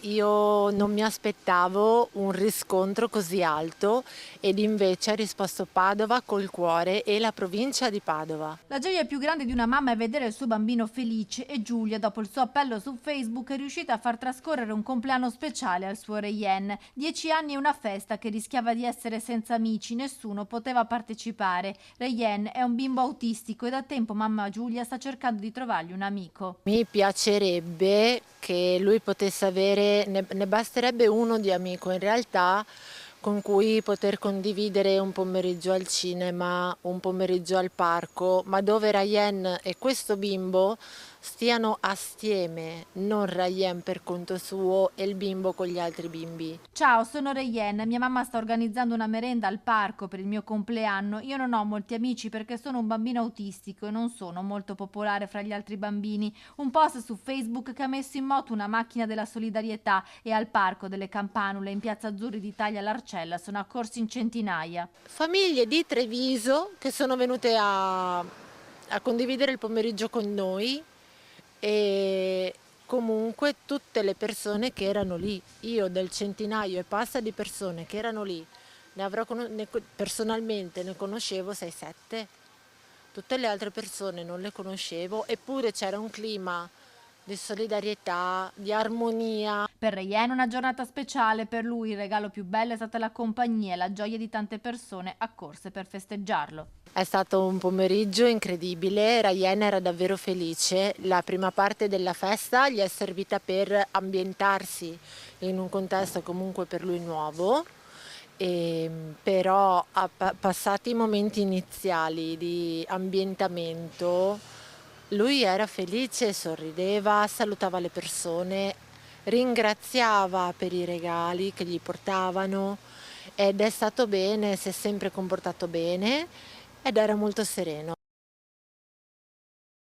io non mi aspettavo un riscontro così alto ed invece ha risposto Padova col cuore e la provincia di Padova. La gioia più grande di una mamma è vedere il suo bambino felice e Giulia, dopo il suo appello su Facebook, è riuscita a far trascorrere un compleanno speciale al suo Reyen. 10 anni e una festa che rischiava di essere senza amici, nessuno poteva partecipare. Reyen è un bimbo autistico e da tempo mamma Giulia sta cercando di trovargli un amico. Mi piacerebbe che lui potesse avere, ne basterebbe uno di amico in realtà, con cui poter condividere un pomeriggio al cinema, un pomeriggio al parco, ma dove Rayen e questo bimbo stiano assieme, non Rayen per conto suo e il bimbo con gli altri bimbi. Ciao, sono Reyen. Mia mamma sta organizzando una merenda al parco per il mio compleanno. Io non ho molti amici perché sono un bambino autistico e non sono molto popolare fra gli altri bambini. Un post su Facebook che ha messo in moto una macchina della solidarietà e al parco delle Campanule in Piazza Azzurri d'Italia a Larcella sono accorsi in centinaia. Famiglie di Treviso che sono venute a condividere il pomeriggio con noi e comunque tutte le persone che erano lì, io del centinaio e passa di persone che erano lì, personalmente ne conoscevo 6-7, tutte le altre persone non le conoscevo, eppure c'era un clima di solidarietà, di armonia. Per Reyen una giornata speciale, per lui il regalo più bello è stata la compagnia e la gioia di tante persone accorse per festeggiarlo. È stato un pomeriggio incredibile, Rayen era davvero felice, la prima parte della festa gli è servita per ambientarsi in un contesto comunque per lui nuovo, però passati i momenti iniziali di ambientamento, lui era felice, sorrideva, salutava le persone, ringraziava per i regali che gli portavano ed è stato bene, si è sempre comportato bene ed era molto sereno.